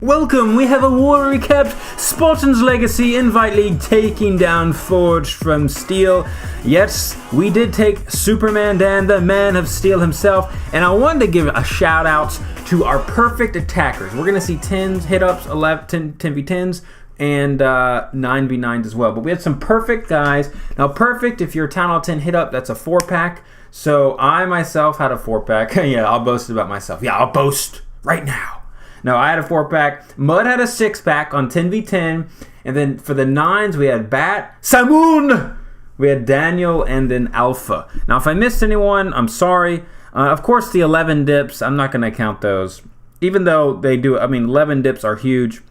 Welcome, we have a war recap, Spartans Legacy Invite League taking down ForgedFromSteel. Yes, we did take Superman Dan, the man of steel himself, and I wanted to give a shout out to our perfect attackers. We're going to see 10s, hit-ups, 10v10s, and 9v9s as well. But we had some perfect guys. Now perfect, if you're a Town Hall 10 hit-up, that's a 4-pack. So I myself had a 4-pack. Yeah, I'll boast about myself. Yeah, I'll boast right now. No, I had a 4-pack. Mud had a 6-pack on 10v10. And then for the 9s, we had Bat, Samoon, we had Daniel, and then Alpha. Now, if I missed anyone, I'm sorry. Of course, the 11 dips, I'm not going to count those. Even though they do, 11 dips are huge.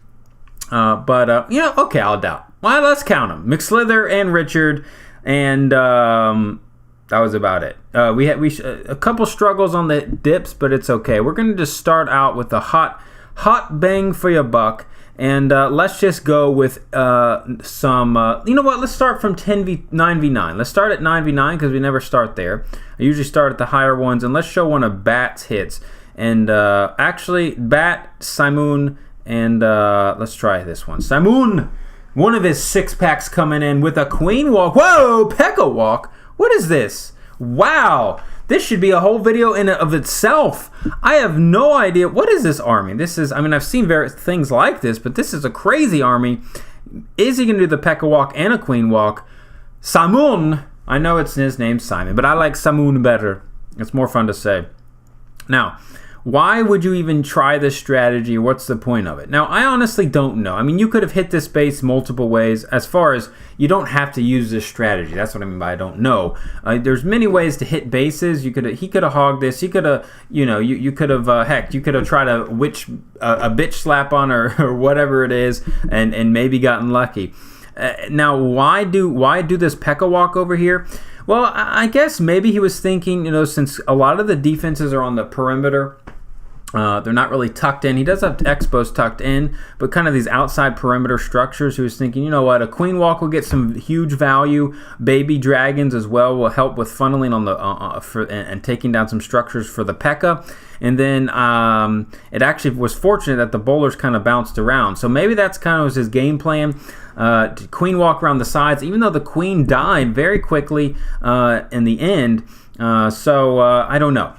Okay, I'll doubt. Well, let's count them. McSlither and Richard, and that was about it. We had a couple struggles on the dips, but it's okay. We're going to just start out with a hot bang for your buck, and let's just go with some. You know what? Let's start from 9v9. Let's start at 9v9 because we never start there. I usually start at the higher ones, and let's show one of Bat's hits. And actually, Bat, Simoon, and let's try this one. Simoon, one of his 6-packs coming in with a queen walk. Whoa, Pekka walk. What is this? Wow. This should be a whole video in and of itself. I have no idea. What is this army? This is, I've seen various things like this, but this is a crazy army. Is he going to do the Pekka walk and a queen walk? Samoon. I know it's his name, Simon, but I like Samoon better. It's more fun to say. Now, why would you even try this strategy? What's the point of it? Now, I honestly don't know. You could have hit this base multiple ways. As far as you don't have to use this strategy. That's what I mean by I don't know. There's many ways to hit bases. He could have hogged this. He could have, you could have, you could have tried a bitch slap on or whatever it is, and maybe gotten lucky. Now, why do this Pekka walk over here? Well, I guess maybe he was thinking, since a lot of the defenses are on the perimeter, they're not really tucked in. He does have expos tucked in, but kind of these outside perimeter structures. He was thinking, you know what, a queen walk will get some huge value. Baby dragons as well will help with funneling on the and taking down some structures for the Pekka. And then it actually was fortunate that the bowlers kind of bounced around. So maybe that's kind of his game plan. To queen walk around the sides, even though the queen died very quickly in the end. I don't know.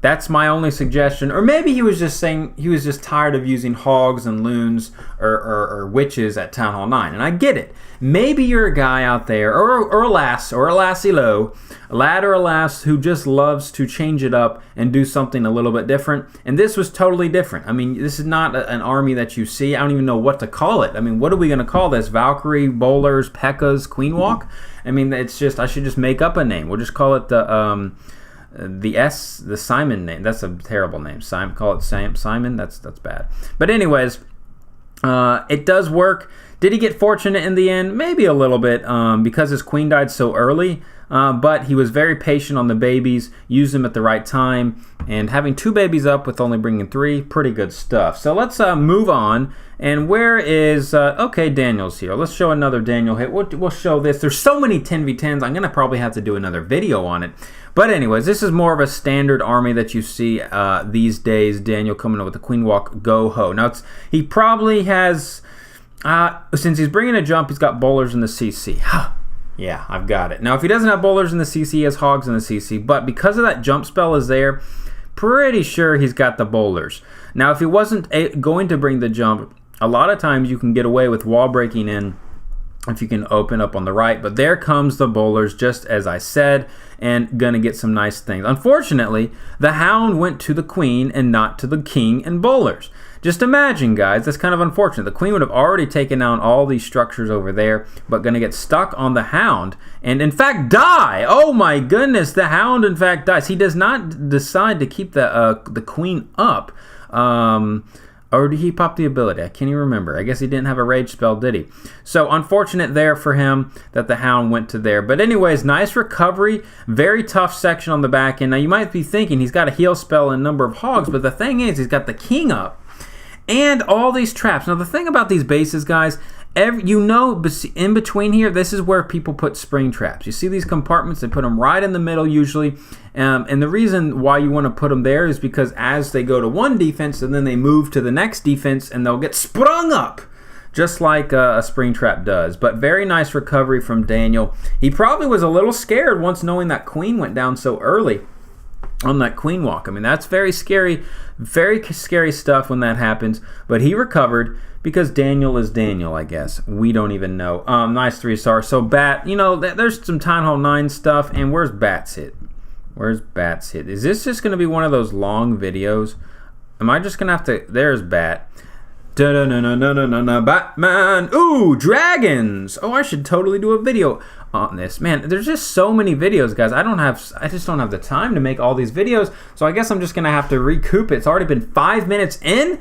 That's my only suggestion. Or maybe he was just saying he was just tired of using hogs and loons or witches at Town Hall 9. And I get it. Maybe you're a guy out there, or a lass, or a lassie low, a lad or a lass who just loves to change it up and do something a little bit different. And this was totally different. This is not an army that you see. I don't even know what to call it. What are we going to call this? Valkyrie, bowlers, Pekkas, queen walk? It's just, I should just make up a name. We'll just call it the Simon name. That's a terrible name. Call it Simon. That's bad. But anyways, it does work. Did he get fortunate in the end? Maybe a little bit because his queen died so early. But he was very patient on the babies, used them at the right time, and having 2 babies up with only bringing 3, pretty good stuff. So let's move on. And where is, okay, Daniel's here. Let's show another Daniel hit. We'll show this. There's so many 10v10s, I'm going to probably have to do another video on it. But anyways, this is more of a standard army that you see these days. Daniel coming up with the queen walk, go ho. Now, he probably has, since he's bringing a jump, he's got bowlers in the CC. Yeah, I've got it. Now, if he doesn't have bowlers in the CC, he has hogs in the CC. But because of that jump spell is there, pretty sure he's got the bowlers. Now, if he wasn't going to bring the jump, a lot of times you can get away with wall breaking in if you can open up on the right. But there comes the bowlers, just as I said, and gonna get some nice things. Unfortunately, the hound went to the queen and not to the king and bowlers. Just imagine, guys, that's kind of unfortunate. The queen would have already taken down all these structures over there, but going to get stuck on the hound and, in fact, die. Oh, my goodness. The hound, in fact, dies. He does not decide to keep the queen up. Or did he pop the ability? I can't even remember. I guess he didn't have a rage spell, did he? So, unfortunate there for him that the hound went to there. But anyways, nice recovery. Very tough section on the back end. Now, you might be thinking he's got a heal spell and a number of hogs, but the thing is, he's got the king up. And all these traps. Now, the thing about these bases, guys, in between here, this is where people put spring traps. You see these compartments, they put them right in the middle usually. And the reason why you want to put them there is because as they go to one defense and then they move to the next defense and they'll get sprung up, just like a spring trap does. But very nice recovery from Daniel. He probably was a little scared once knowing that queen went down so early on that queen walk. I mean, that's very scary stuff when that happens. But he recovered because Daniel is Daniel, I guess. We don't even know. Nice 3-star. So Bat, there's some Town Hall 9 stuff. And where's Bat's hit? Where's Bat's hit? Is this just going to be one of those long videos? Am I just going to have to... There's Bat. Da-da-na-na-na-na-na, Batman. Ooh, dragons. Oh, I should totally do a video on this. Man, there's just so many videos, guys. I just don't have the time to make all these videos. So I guess I'm just going to have to recoup it. It's already been 5 minutes in.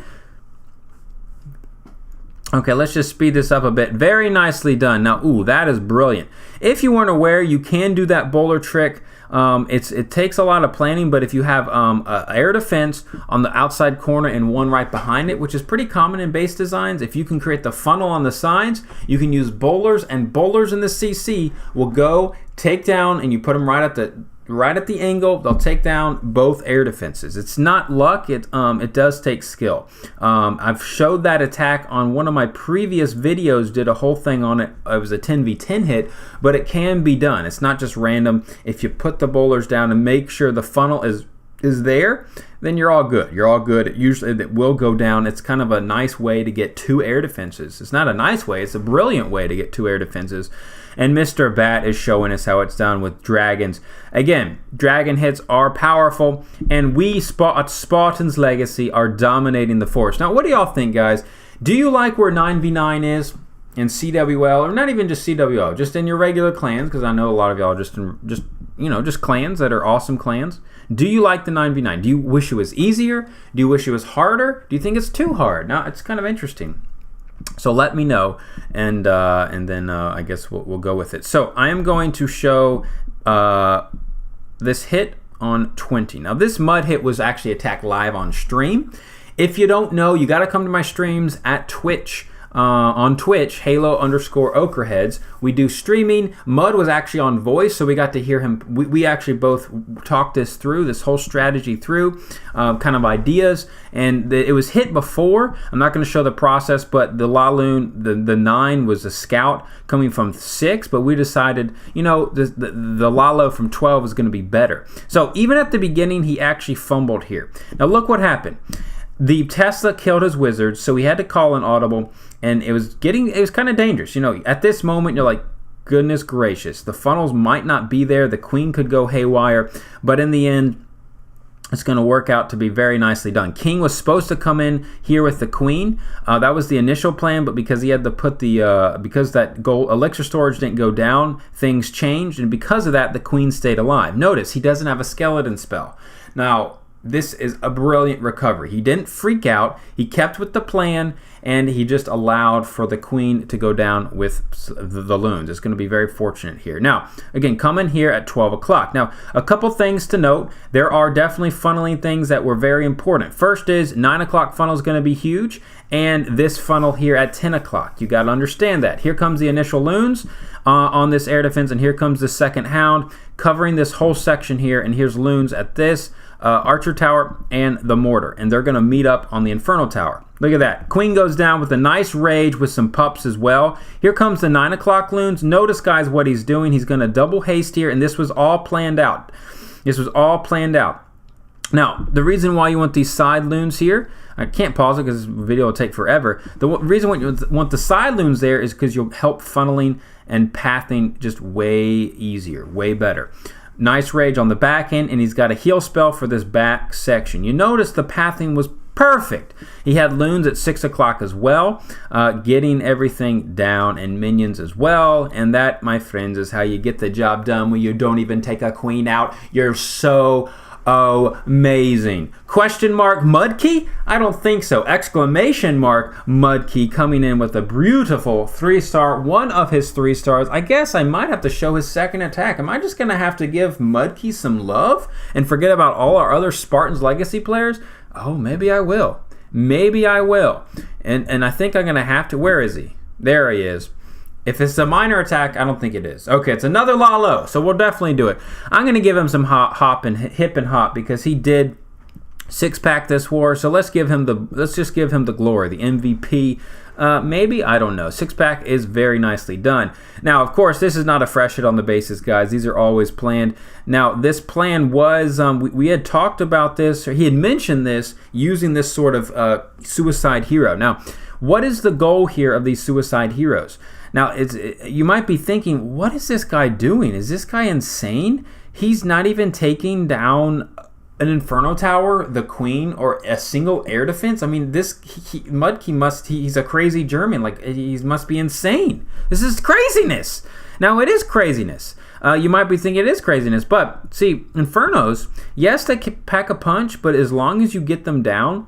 Okay, let's just speed this up a bit. Very nicely done. Now, ooh, that is brilliant. If you weren't aware, you can do that bowler trick. It takes a lot of planning, but if you have a air defense on the outside corner and one right behind it, which is pretty common in base designs, if you can create the funnel on the sides, you can use bowlers, and bowlers in the CC will go take down, and you put them right at the angle. They'll take down both air defenses. It's not luck. It does take skill. I've showed that attack on one of my previous videos. Did a whole thing on it. It was a 10v10 hit, but it can be done. It's not just random. If you put the bowlers down and make sure the funnel is there, then you're all good. You're all good. Usually it will go down. It's kind of a nice way to get 2 air defenses. It's not a nice way. It's a brilliant way to get 2 air defenses. And Mr. Bat is showing us how it's done with dragons. Again, dragon hits are powerful, and we at Spartans Legacy are dominating the force. Now, what do y'all think, guys? Do you like where 9v9 is in CWL, or not even just CWL, just in your regular clans? Because I know a lot of y'all are just clans that are awesome clans. Do you like the 9v9? Do you wish it was easier? Do you wish it was harder? Do you think it's too hard? Now, it's kind of interesting. So let me know, and then I guess we'll go with it. So I am going to show this hit on 20. Now this mud hit was actually attacked live on stream. If you don't know, you got to come to my streams at Twitch. On Twitch, Halo_Okraheads. We do streaming. Mud was actually on voice, so we got to hear him. We actually both talked this whole strategy through, kind of ideas, and it was hit before. I'm not going to show the process, but the Laloon, the 9 was a scout coming from 6, but we decided, the Lalo from 12 is going to be better. So even at the beginning, he actually fumbled here. Now look what happened. The Tesla killed his wizards, so he had to call an audible, and it was kind of dangerous. At this moment, you're like, goodness gracious, the funnels might not be there. The queen could go haywire, but in the end, it's going to work out to be very nicely done. King was supposed to come in here with the queen. That was the initial plan, but because he had to put because that gold elixir storage didn't go down, things changed, and because of that, the queen stayed alive. Notice he doesn't have a skeleton spell. Now, this is a brilliant recovery. He didn't freak out. He kept with the plan, and he just allowed for the queen to go down with the loons. It's going to be very fortunate here. Now, again, come in here at 12 o'clock. Now, a couple things to note. There are definitely funneling things that were very important. First is 9 o'clock funnel is going to be huge, and this funnel here at 10 o'clock. You got to understand that. Here comes the initial loons on this air defense, and here comes the second hound covering this whole section here, and here's loons at this archer tower and the mortar, and they're going to meet up on the inferno tower. Look at that. Queen goes down with a nice rage with some pups as well. Here comes the 9 o'clock loons. Notice, guys, what he's doing. He's going to double haste here, and this was all planned out. This was all planned out. Now, the reason why you want these side loons here, I can't pause it because this video will take forever. The reason why you want the side loons there is because you'll help funneling and pathing just way easier, way better. Nice rage on the back end, and he's got a heal spell for this back section. You notice the pathing was perfect. He had loons at 6 o'clock as well, getting everything down, and minions as well. And that, my friends, is how you get the job done when you don't even take a queen out. You're so amazing. Question mark Mudkey? I don't think so. Exclamation mark Mudkey coming in with a beautiful 3-star, one of his 3 stars. I guess I might have to show his second attack. Am I just going to have to give Mudkey some love and forget about all our other Spartans Legacy players? Oh, maybe I will. Maybe I will. And I think I'm going to have to. Where is he? There he is. If it's a minor attack, I don't think it is. Okay, it's another law low, so we'll definitely do it. I'm going to give him some hop and hip and hop because he did six-pack this war. So let's just give him the glory, the MVP. Maybe, I don't know. Six-pack is very nicely done. Now, of course, this is not a fresh hit on the bases, guys. These are always planned. Now, this plan was, we had talked about this, or he had mentioned this, using this sort of suicide hero. Now, what is the goal here of these suicide heroes? Now, you might be thinking, what is this guy doing? Is this guy insane? He's not even taking down an Inferno Tower, the Queen, or a single air defense. I mean, Mudkey he's a crazy German. Like, he must be insane. This is craziness. Now, it is craziness. You might be thinking it is craziness, but see, Infernos, yes, they can pack a punch, but as long as you get them down,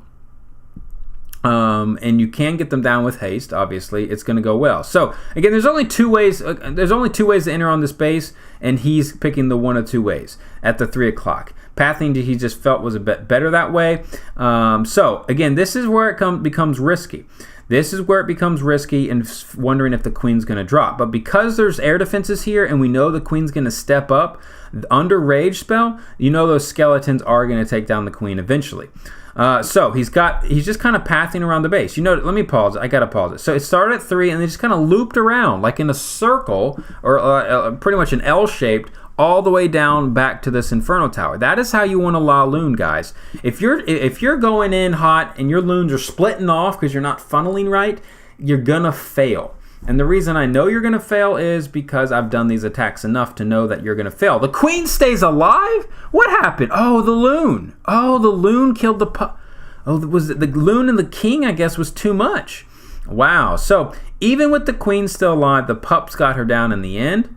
and you can get them down with haste, obviously, it's going to go well. So, again, there's only two ways to enter on this base, and he's picking the one of two ways at the 3 o'clock. Pathing, he just felt was a bit better that way. So, again, this is where it becomes risky. This is where it becomes risky and wondering if the Queen's going to drop. But because there's air defenses here, and we know the Queen's going to step up, under Rage spell, you know those skeletons are going to take down the Queen eventually. So he's just kind of pathing around the base. You know, let me pause. I gotta pause it. So it started at 3, and they just kind of looped around like in a circle, or pretty much an L-shaped, all the way down back to this Inferno Tower. That is how you want to law loon, guys. If you're going in hot and your loons are splitting off because you're not funneling right, you're gonna fail. And the reason I know you're going to fail is because I've done these attacks enough to know that you're going to fail. The Queen stays alive? What happened? Oh, the loon. Oh, the loon killed the pup. Oh, was it the loon and the king, I guess, was too much. Wow. So even with the Queen still alive, the pups got her down in the end.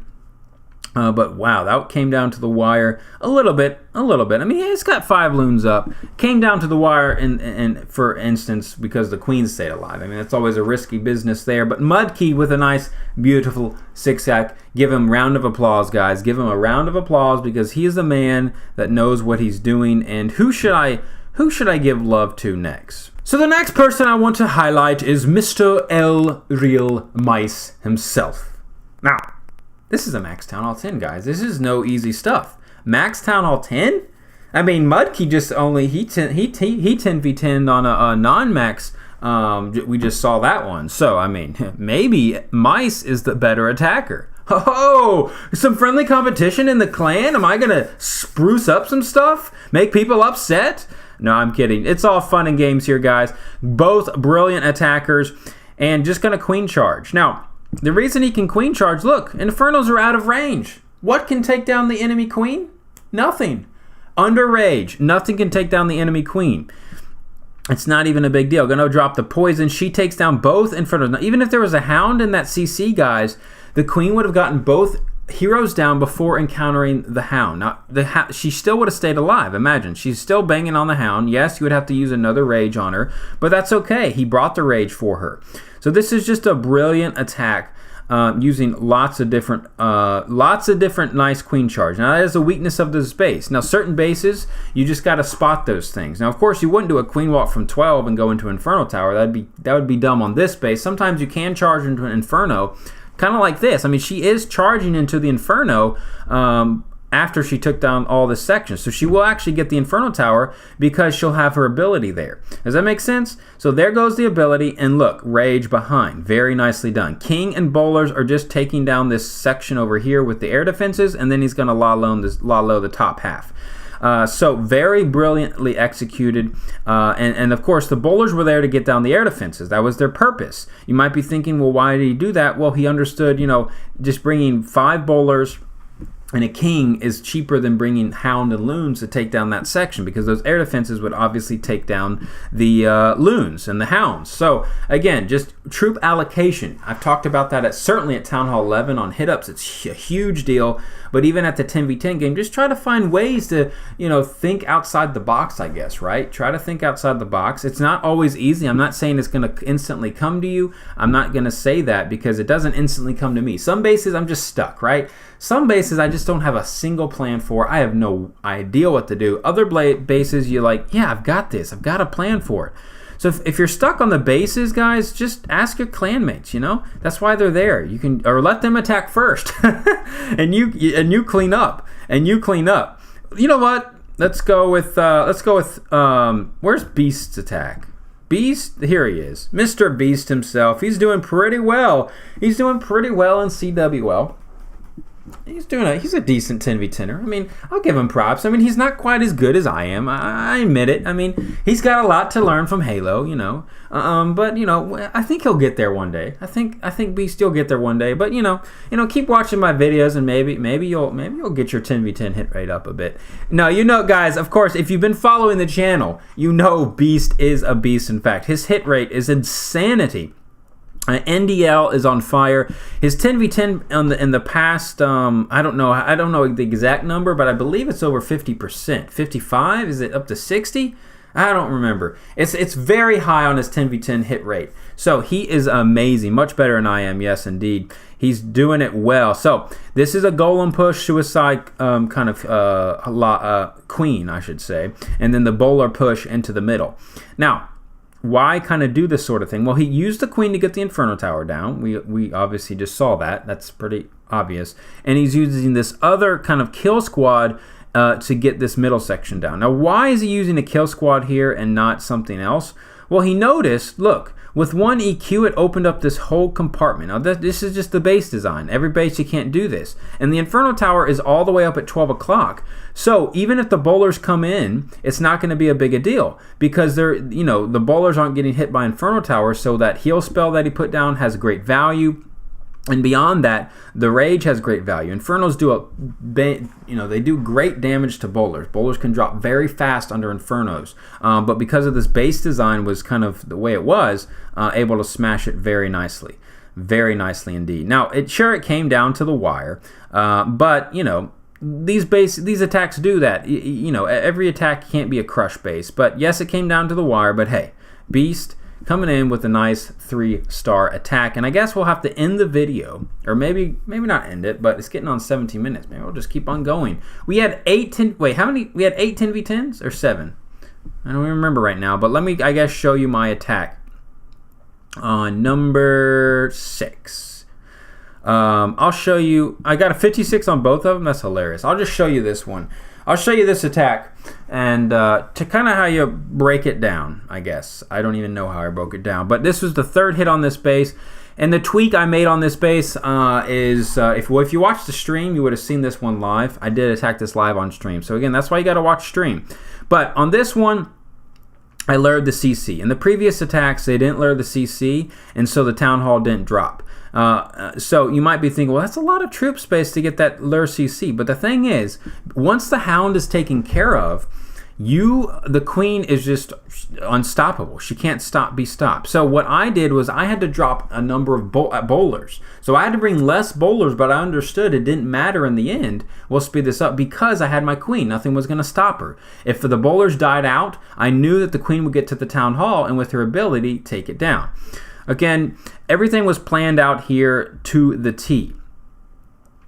But wow, that came down to the wire a little bit. I mean, it's got 5 loons up. Came down to the wire, and for instance, because the Queen stayed alive. I mean, it's always a risky business there. But Mudkey with a nice, beautiful 6-sack. Give him a round of applause, guys. Give him a round of applause because he is a man that knows what he's doing. And who should I give love to next? So the next person I want to highlight is Mr. L. Real Mice himself. Now, this is a Max Town Hall 10, guys. This is no easy stuff. Max Town Hall 10? I mean, Mudkey just only, he 10v10'd on a non-max. We just saw that one. So, I mean, maybe Mice is the better attacker. Oh, some friendly competition in the clan? Am I going to spruce up some stuff? Make people upset? No, I'm kidding. It's all fun and games here, guys. Both brilliant attackers, and just going to queen charge. Now, the reason he can queen charge, look, Infernos are out of range. What can take down the enemy queen? Nothing. Under rage, nothing can take down the enemy queen. It's not even a big deal. Gonna drop the poison. She takes down both Infernos. Now, even if there was a hound in that CC, guys, the queen would have gotten both heroes down before encountering the hound. Now, she still would have stayed alive. Imagine, she's still banging on the hound. Yes, you would have to use another rage on her, but that's okay. He brought the rage for her. So this is just a brilliant attack using lots of different nice queen charge. Now that is a weakness of this base. Now certain bases, you just got to spot those things. Now of course you wouldn't do a queen walk from 12 and go into Inferno Tower. That would be dumb on this base. Sometimes you can charge into an Inferno, kind of like this. I mean, she is charging into the Inferno after she took down all this section. So she will actually get the Inferno Tower because she'll have her ability there. Does that make sense? So there goes the ability, and look, rage behind. Very nicely done. King and bowlers are just taking down this section over here with the air defenses, and then he's going to law low the top half. So very brilliantly executed, and of course the bowlers were there to get down the air defenses. That was their purpose. You might be thinking, well, why did he do that? Well, he understood, just bringing 5 bowlers and a king is cheaper than bringing hound and loons to take down that section, because those air defenses would obviously take down the loons and the hounds. So again, just troop allocation. I've talked about that certainly at Town Hall 11 on hitups. It's a huge deal. But even at the 10v10 game, just try to find ways to, think outside the box, I guess, right? Try to think outside the box. It's not always easy. I'm not saying it's going to instantly come to you. I'm not going to say that because it doesn't instantly come to me. Some bases, I'm just stuck, right? Some bases, I just don't have a single plan for. I have no idea what to do. Other bases, you're like, yeah, I've got this. I've got a plan for it. So if you're stuck on the bases, guys, just ask your clanmates. You know, that's why they're there. You can, or let them attack first, and you clean up, You know what? Let's go with where's Beast's attack? Beast, here he is, Mr. Beast himself. He's doing pretty well. He's doing pretty well in CWL. He's a decent 10v10er. I mean, I'll give him props. I mean, he's not quite as good as I am. I admit it. I mean, he's got a lot to learn from Halo, you know. But you know, I think he'll get there one day. I think Beast will get there one day. But you know, keep watching my videos and maybe you'll get your 10v10 hit rate up a bit. No, you know, guys. Of course, if you've been following the channel, you know Beast is a beast. In fact, his hit rate is insanity. NDL is on fire. His 10v10 in the past, I don't know the exact number, but I believe it's over 50%. 55? Is it up to 60? I don't remember. It's very high on his 10v10 hit rate. So he is amazing. Much better than I am. Yes, indeed. He's doing it well. So this is a golem push, suicide kind of queen, I should say. And then the bowler push into the middle. Now, why kind of do this sort of thing? Well, he used the queen to get the Inferno Tower down. We obviously just saw that. That's pretty obvious. And he's using this other kind of kill squad to get this middle section down. Now, why is he using a kill squad here and not something else? Well, he noticed, look, with one EQ, it opened up this whole compartment. Now, this is just the base design. Every base, you can't do this. And the Inferno Tower is all the way up at 12 o'clock. So even if the bowlers come in, it's not going to be a big a deal because the bowlers aren't getting hit by Inferno Tower, so that heal spell that he put down has great value. And beyond that, the Rage has great value. Infernos they do great damage to bowlers. Bowlers can drop very fast under Infernos. But because of this base design was kind of the way it was, able to smash it very nicely. Very nicely indeed. Now, it came down to the wire. But, you know, these attacks do that. You know, every attack can't be a crush base. But yes, it came down to the wire. But hey, Beast coming in with a nice 3-star attack. And I guess we'll have to end the video, or maybe not end it, but it's getting on 17 minutes. Maybe we'll just keep on going. We had 8 10v10s or 7? I don't even remember right now, but let me, I guess, show you my attack on number 6. I'll show you, I got a 56 on both of them. That's hilarious. I'll just show you this one. I'll show you this attack and to kind of how you break it down, I guess. I don't even know how I broke it down. But this was the 3rd hit on this base. And the tweak I made on this base is, if you watched the stream, you would have seen this one live. I did attack this live on stream. So again, that's why you got to watch stream. But on this one, I lured the CC. In the previous attacks, they didn't lure the CC, and so the Town Hall didn't drop. So you might be thinking, well, that's a lot of troop space to get that lure CC. But the thing is, once the Hound is taken care of, the queen is just unstoppable. She can't be stopped. So what I did was I had to drop a number of bowlers. So I had to bring less bowlers, but I understood it didn't matter in the end. We'll speed this up because I had my queen. Nothing was going to stop her. If the bowlers died out, I knew that the queen would get to the Town Hall and with her ability, take it down. Again, everything was planned out here to the T.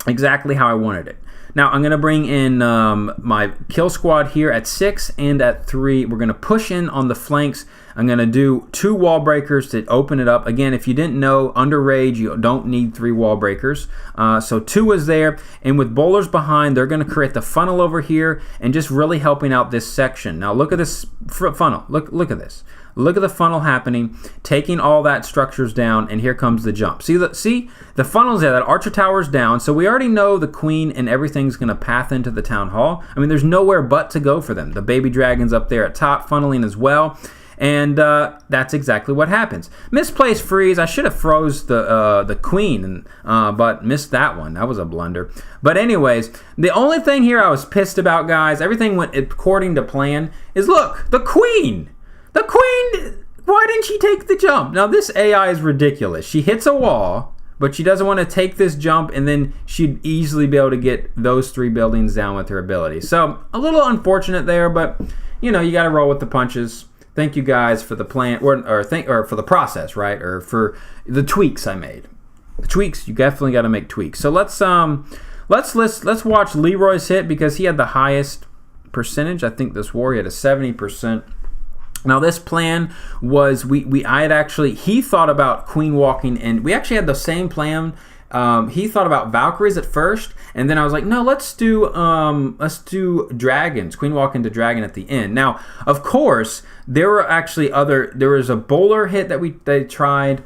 Exactly how I wanted it. Now, I'm going to bring in my kill squad here at 6 and at 3. We're going to push in on the flanks. I'm going to do 2 wall breakers to open it up. Again, if you didn't know, under Rage, you don't need 3 wall breakers. So 2 is there. And with bowlers behind, they're going to create the funnel over here and just really helping out this section. Now, look at this funnel. Look at this. Look at the funnel happening, taking all that structures down, and here comes the jump. See the funnel's there, that Archer Tower's down, so we already know the queen and everything's going to path into the Town Hall. I mean, there's nowhere but to go for them. The baby dragon's up there at top, funneling as well, and that's exactly what happens. Misplaced freeze. I should have froze the queen, but missed that one. That was a blunder. But anyways, the only thing here I was pissed about, guys, everything went according to plan, is look, the queen! The queen, why didn't she take the jump? Now, this AI is ridiculous. She hits a wall, but she doesn't want to take this jump, and then she'd easily be able to get those 3 buildings down with her ability. So, a little unfortunate there, but, you know, you got to roll with the punches. Thank you guys for the plan, or for the process, right? Or for the tweaks I made. The tweaks, you definitely got to make tweaks. So, let's watch Leroy's hit because he had the highest percentage. I think this war, he had a 70%. Now this plan was, he thought about queen walking, and we actually had the same plan. He thought about Valkyries at first, and then I was like, no, let's do dragons, queen walk into dragon at the end. Now, of course, there were actually there was a bowler hit that they tried.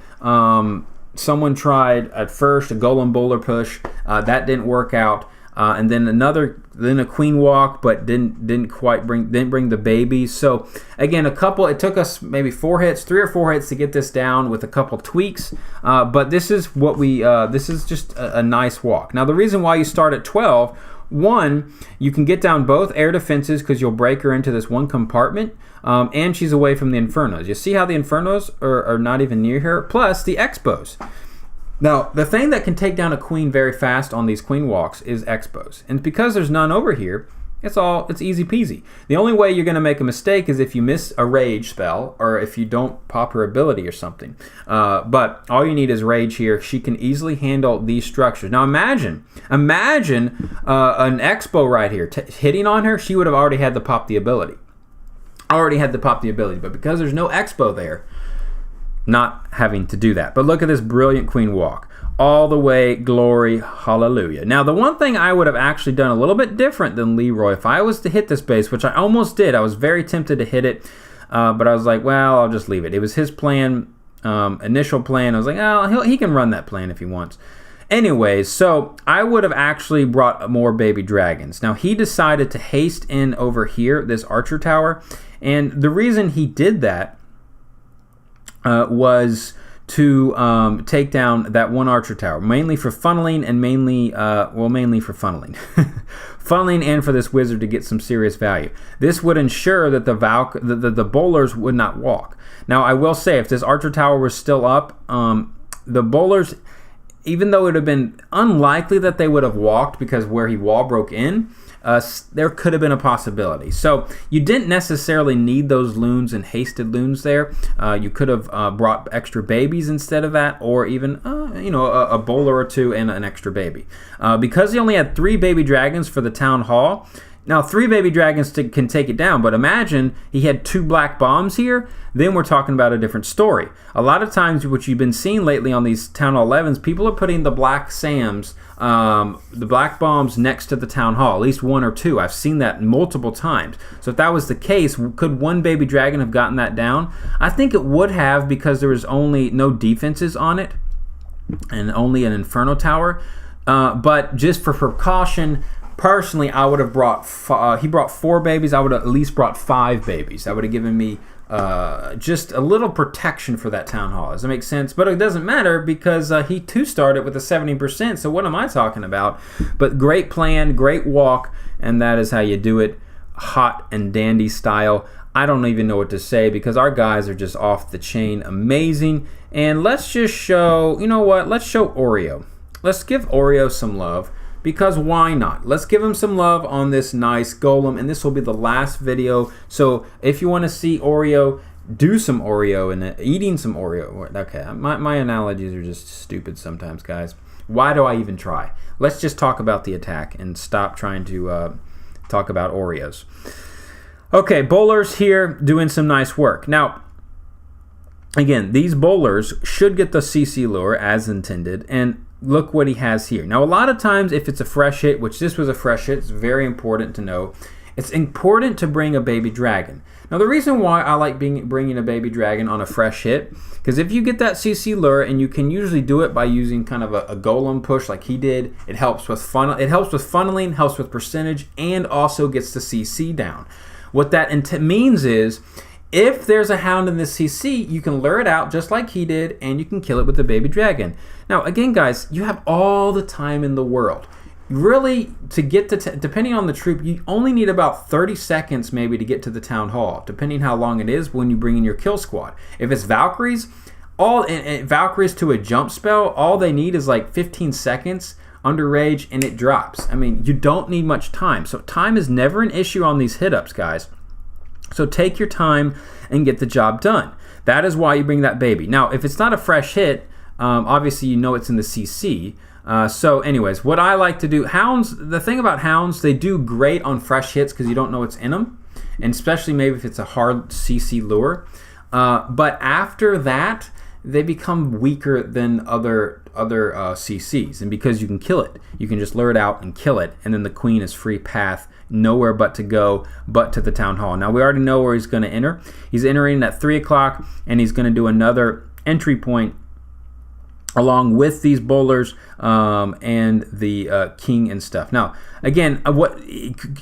Someone tried at first a golem bowler push, that didn't work out. And then a queen walk, but didn't bring the baby. So again, it took us maybe 3 or 4 hits to get this down with a couple tweaks. But this is this is just a nice walk. Now the reason why you start at 12, one, you can get down both air defenses because you'll break her into this one compartment, and she's away from the infernos. You see how the infernos are not even near her, plus the expos. Now, the thing that can take down a queen very fast on these queen walks is expos. And because there's none over here, it's easy peasy. The only way you're going to make a mistake is if you miss a rage spell or if you don't pop her ability or something. But all you need is rage here. She can easily handle these structures. Now imagine an expo right here hitting on her. She would have already had to pop the ability. But because there's no expo there, not having to do that. But look at this brilliant queen walk. All the way, glory, hallelujah. Now, the one thing I would have actually done a little bit different than Leroy, if I was to hit this base, which I almost did. I was very tempted to hit it, but I was like, well, I'll just leave it. It was his plan, initial plan. I was like, oh, he can run that plan if he wants. Anyways, so I would have actually brought more baby dragons. Now, he decided to haste in over here, this archer tower, and the reason he did that was to take down that one archer tower, mainly for funneling and mainly for funneling. Funneling and for this wizard to get some serious value. This would ensure that the bowlers would not walk. Now, I will say, if this archer tower was still up, the bowlers, even though it would have been unlikely that they would have walked because where he wall broke in, there could have been a possibility. So you didn't necessarily need those loons and hasted loons there. You could have brought extra babies instead of that, or even a bowler or two and an extra baby. Because he only had 3 baby dragons for the town hall. Now, 3 baby dragons can take it down, but imagine he had 2 black bombs here, then we're talking about a different story. A lot of times, what you've been seeing lately on these Town Hall 11s, people are putting the black SAMs, the black bombs next to the Town Hall, at least 1 or 2. I've seen that multiple times. So if that was the case, could 1 baby dragon have gotten that down? I think it would have, because there was only no defenses on it and only an Inferno Tower. But just for precaution, personally, I would have brought, he brought 4 babies, I would have at least brought 5 babies. That would have given me just a little protection for that town hall. Does that make sense? But it doesn't matter because he too started with a 70%, so what am I talking about? But great plan, great walk, and that is how you do it, hot and dandy style. I don't even know what to say because our guys are just off the chain amazing. And let's just show, you know what, let's show Oreo. Let's give Oreo some love. Because why not? Let's give him some love on this nice golem, and this will be the last video. So if you want to see Oreo, do some Oreo and eating some Oreo. Okay, my analogies are just stupid sometimes, guys. Why do I even try? Let's just talk about the attack and stop trying to talk about Oreos. Okay, bowlers here doing some nice work. Now, again, these bowlers should get the CC lure as intended, and look what he has here. Now, a lot of times, if it's a fresh hit, which this was a fresh hit, it's very important to know. It's important to bring a baby dragon. Now, the reason why I like bringing a baby dragon on a fresh hit, because if you get that CC lure, and you can usually do it by using kind of a golem push like he did, it helps with funneling, helps with percentage, and also gets the CC down. What that means is, if there's a hound in this CC, you can lure it out just like he did, and you can kill it with the baby dragon. Now, again, guys, you have all the time in the world. Really, to get to, depending on the troop, you only need about 30 seconds maybe to get to the town hall, depending how long it is when you bring in your kill squad. If it's Valkyries, Valkyries to a jump spell, all they need is like 15 seconds under rage, and it drops. I mean, you don't need much time. So time is never an issue on these hit-ups, guys. So take your time and get the job done. That is why you bring that baby. Now, if it's not a fresh hit, obviously you know it's in the CC. So anyways, what I like to do, hounds, the thing about hounds, they do great on fresh hits because you don't know what's in them. and especially maybe if it's a hard CC lure. But after that, they become weaker than other CCs, and because you can kill it, you can just lure it out and kill it, and then the queen is free path, nowhere but to go but to the town hall. Now we already know where he's going to enter. He's entering at 3 o'clock, and he's going to do another entry point along with these bowlers and the king and stuff. Now, again,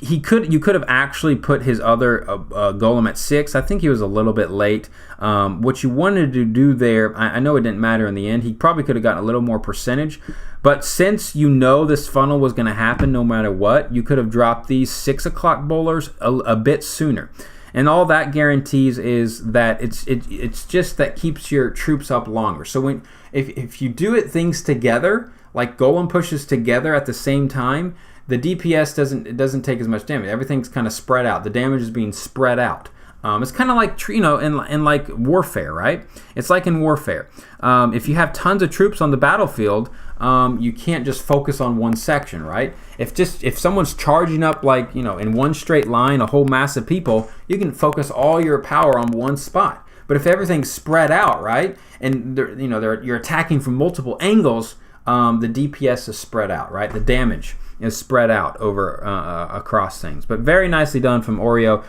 you could have actually put his other golem at 6. I think he was a little bit late. What you wanted to do there, I know it didn't matter in the end. He probably could have gotten a little more percentage, but since you know this funnel was going to happen no matter what, you could have dropped these 6 o'clock bowlers a bit sooner. And all that guarantees is that it's just that keeps your troops up longer. So if you do things together, like golem pushes together at the same time, the DPS doesn't take as much damage. Everything's kind of spread out. The damage is being spread out. It's kind of like in like warfare, right? It's like in warfare. If you have tons of troops on the battlefield, you can't just focus on one section, right? If someone's charging up like in one straight line, a whole mass of people, you can focus all your power on one spot. But if everything's spread out, right, and you're attacking from multiple angles, the DPS is spread out, right? The damage is spread out over across things. But very nicely done from Oreo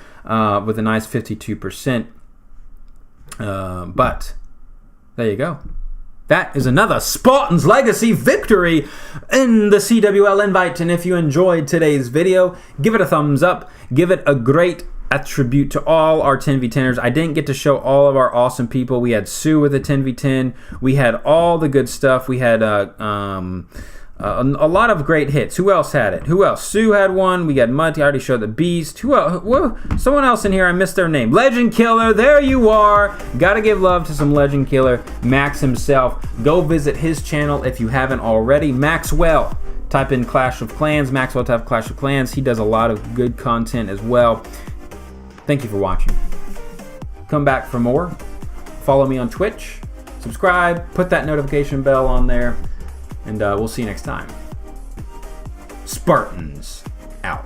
with a nice 52%. But there you go. That is another Spartans Legacy victory in the CWL invite. And if you enjoyed today's video, give it a thumbs up. Give it a great attribute to all our 10v10ers. I didn't get to show all of our awesome people. We had Sue with a 10v10. We had all the good stuff. We had a lot of great hits. Who else had it? Who else? Sue had one. We got Muddy. I already showed the Beast. Who else? Whoa, someone else in here. I missed their name. Legend Killer. There you are. Gotta give love to some Legend Killer. Max himself. Go visit his channel if you haven't already. Maxwell. Type in Clash of Clans. Maxwell type Clash of Clans. He does a lot of good content as well. Thank you for watching. Come back for more. Follow me on Twitch. Subscribe. Put that notification bell on there. And we'll see you next time. Spartans out.